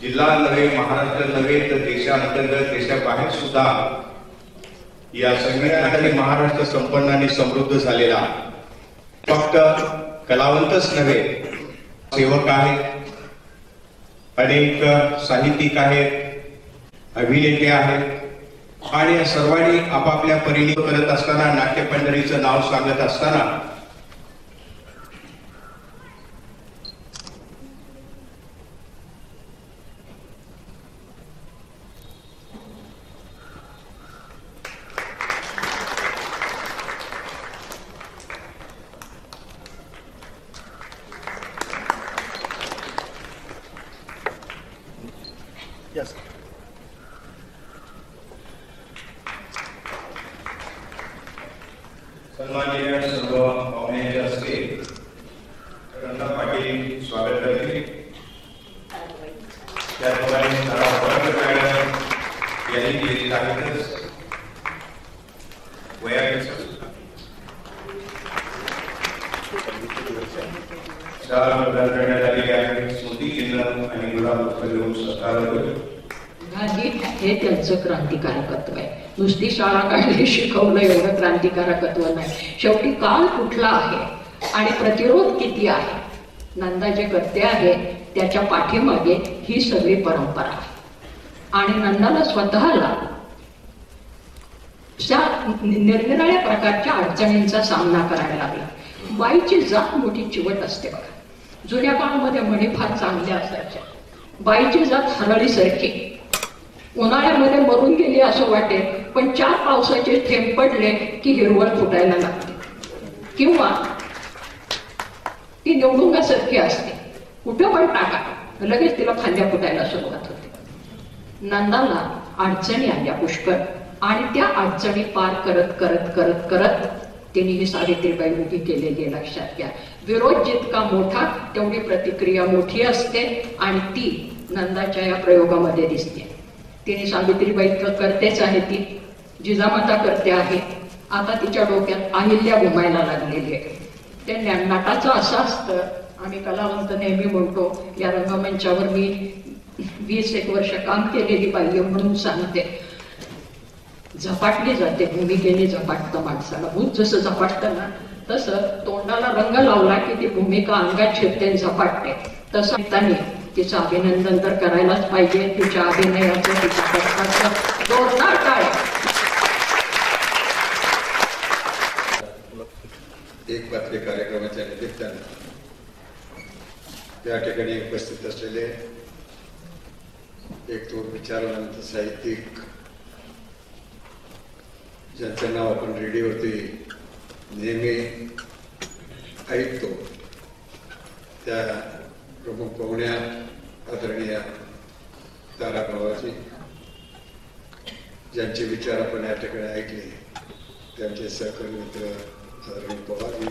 जिल्हा नव्हे, महाराष्ट्र नव्हे तर देशांतर्गत देशाबाहेर सुद्धा या संघटनांनी महाराष्ट्र संपन्न आणि समृद्ध झालेला फक्त कलावंतच नव्हे, सेवक आहेत, अनेक साहित्यिक आहेत, अभिनेते आहेत आणि या सर्वांनी आपापल्या परीने करत असताना, नाट्य पंढरीचं नाव सांगत असताना सन्माननीय सर्व पाहुण्यांच्या हस्ते रंगा पाटील स्वागत करतील. त्याचप्रमाणे यांनी केलेली आहेतच शाळा प्रदान करण्यात आलेले आहेत. स्मृती चिन्ह आणि गुलाब देऊन सत्कार गांधी हे त्यांचं क्रांतिकारकत्व आहे. नुसती शाळा काढली, शिकवलं एवढं क्रांतिकारकत्व नाही. शेवटी काल कुठला आहे आणि प्रतिरोध किती आहे, नंदा जे करते आहे त्याच्या पाठीमागे ही सगळी परंपरा आहे. आणि नंदाला स्वतःला निरनिराळ्या प्रकारच्या अडचणींचा सामना करायला लागला. बाईची जात मोठी चिवट असते बघा. जुन्या काळामध्ये म्हणी फार चांगल्या असायच्या. बाईची जात हरळीसारखी, उन्हाळ्यामध्ये मरून गेली असं वाटेल, पण 4 पावसाचे थेंब पडले की हिरवळ फुटायला लागते. किंवा ती निवडुंगासारखी असते, कुठं पण टाका लगेच तिला फांद्या फुटायला सुरुवात होते. नंदाला अडचणी आल्या पुष्कळ आणि त्या अडचणी पार करत करत करत करत तिने ही सावित्रीबाई उभी केलेली. लक्षात घ्या, विरोध जितका मोठा तेवढी प्रतिक्रिया मोठी असते आणि ती नंदाच्या या प्रयोगामध्ये दिसते. तिने सावित्रीबाई करतेच आहे, ती जिजामाता करते आहे. आता तिच्या डोक्यात अहिल्या घुमायला लागलेली आहे. त्या नाटाचं असं असतं, आम्ही कलावंत नेहमी म्हणतो, या रंगमंचावर मी 20 वर्ष काम केलेली बाई म्हणून सांगते, झपाटली जाते भूमिकेने. झपाटतं माणसाला, भूत जसं झपाटतं ना तसं तोंडाला रंग लावला की ती भूमिका अंगात शिरते, झपाटते. तसं तिचं अभिनंदन तर करायलाच पाहिजे. तिच्या अभिनयाचं, तिच्या कष्टाचं जोरदार टाळ्या. एक पात्री कार्यक्रमाच्या निमित्तानं त्या ठिकाणी उपस्थित असलेले एक थोर विचारवंत साहित्यिक, ज्यांचं नाव आपण रेडिओवरती नेहमी ऐकतो, त्या प्रमुख पाहुण्या आदरणीय तारा बाबाजी, ज्यांचे विचार आपण या ठिकाणी ऐकले, त्यांचे सहकारी मित्र आदरणीय पवारजी,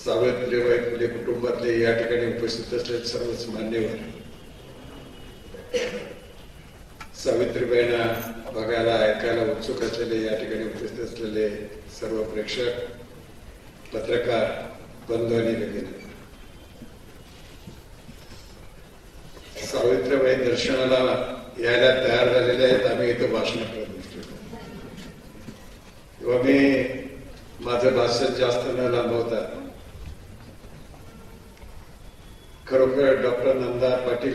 सावित्रीबाई फुले कुटुंबातले या ठिकाणी उपस्थित असलेले सर्वच मान्यवर, सावित्रीबाईंना बघायला ऐकायला उत्सुक असलेले या ठिकाणी उपस्थित असलेले सर्व प्रेक्षक, पत्रकार बंधू आणि भगिनी, सावित्रीबाई दर्शनाला यायला तयार झालेले आहेत. आम्ही इथं भाषण करत नसतो तेव्हा मी माझं भाषण जास्त न लांबवता खरोखर डॉक्टर नंदा पाटील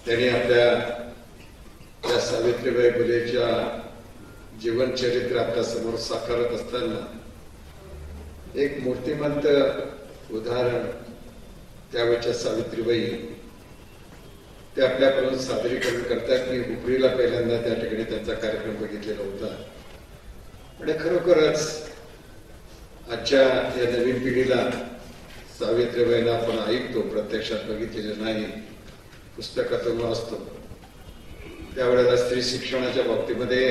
त्यांनी आपल्या या सावित्रीबाई फुलेच्या जीवनचरित्र आपल्या समोर साकारत असताना एक मूर्तिमंत उदाहरण त्यावेळच्या सावित्रीबाई ते आपल्याकडून सादरीकरण करतात. मी हुपरीला पहिल्यांदा त्या ठिकाणी त्यांचा कार्यक्रम बघितलेला होता आणि खरोखरच आजच्या या नवीन पिढीला सावित्रीबाईंना आपण ऐकतो, प्रत्यक्षात बघितलेलं नाही, पुस्तकातून वाचतो. त्यावेळेला स्त्री शिक्षणाच्या बाबतीमध्ये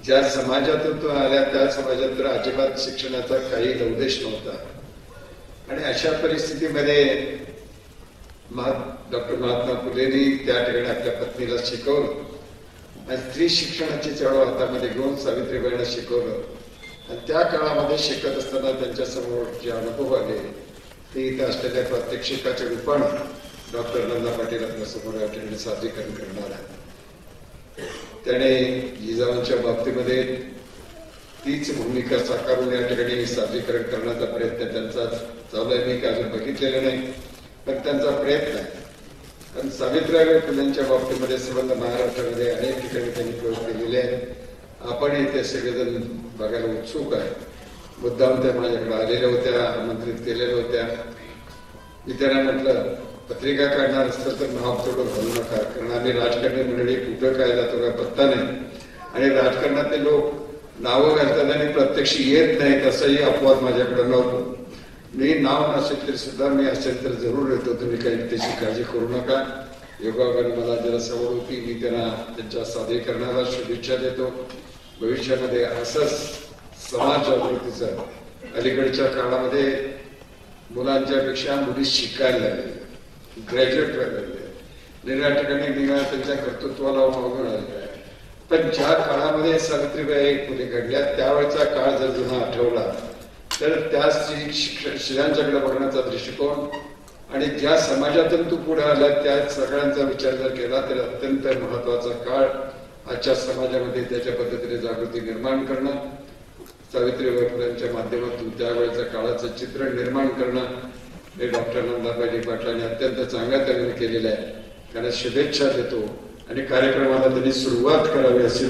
ज्या समाजातून तो आल्या त्या समाजात तर अजिबात शिक्षणाचा काही उद्देश नव्हता. आणि अशा परिस्थितीमध्ये डॉक्टर महात्मा फुलेंनी त्या ठिकाणी आपल्या पत्नीला शिकवलं आणि स्त्री शिक्षणाची चळवळ हातामध्ये घेऊन सावित्रीबाईंना शिकवलं. आणि त्या काळामध्ये शिकत असताना त्यांच्या समोर जे अनुभव आले ते इथं असलेल्या प्रात्यक्षिकाच्या रूपाने डॉक्टर नंदा पाटील आपल्या समोर या ठिकाणी सादरीकरण करणार आहे. त्याने जिजाऊंच्या बाबतीमध्ये तीच भूमिका साकारून या ठिकाणी सादरीकरण करण्याचा प्रयत्न त्यांचा चालू आहे. मी काय अजून बघितलेलं नाही, पण त्यांचा प्रयत्न आहे. कारण सावित्रीबाई फुलेंच्या बाबतीमध्ये संबंध महाराष्ट्रामध्ये अनेक ठिकाणी त्यांनी प्रयोग केलेले आहेत. आपण इथे सगळेजण बघायला उत्सुक आहे. मुद्दाम त्या माझ्याकडे आलेल्या होत्या, आमंत्रित केलेल्या होत्या. मी त्यांना म्हटलं पत्रिका काढणार असतं तर नाव थोडं घालू नका, कारण आम्ही राजकारणी मंडळी कुठं काय जातो का पत्ता नाही, आणि राजकारणातले लोक नावं घालतात आणि प्रत्यक्ष येत नाहीत असंही अपवाद माझ्याकडे नव्हतं. मी नाव नसेल तरी सुद्धा मी असेल तर जरूर येतो, तुम्ही काही त्याची काळजी करू नका. योगायोगाने मला जरा सवड होती, मी त्यांना त्यांच्या सादरीकरणाला शुभेच्छा देतो. भविष्यामध्ये असंच समाज जागृतीचं अलीकडच्या काळामध्ये मुलांच्या पेक्षा मुली शिकायला लागले, ग्रॅज्युएट व्हायला लागले, निर्णय ठिकाणी निघा त्यांच्या कर्तृत्वाला मागून आलेला आहे. पण ज्या काळामध्ये सावित्रीबाई फुले घडल्या त्यावेळेचा काळ जर जुना आठवला तर त्या स्त्रियांच्याकडे बघण्याचा दृष्टिकोन आणि ज्या समाजातून तू पुढे आला त्या सगळ्यांचा विचार जर केला तर अत्यंत महत्वाचा काळ आजच्या समाजामध्ये त्याच्या पद्धतीने जागृती निर्माण करणं, सावित्रीबाई फुलेंच्या माध्यमातून त्यावेळेच्या काळाचं चित्र निर्माण करणं हे डॉक्टर नंदाबाई पाटलांनी अत्यंत चांगल्या तऱ्हेने केलेलं आहे. त्यांना शुभेच्छा देतो आणि कार्यक्रमाला त्यांनी सुरुवात करावी अशी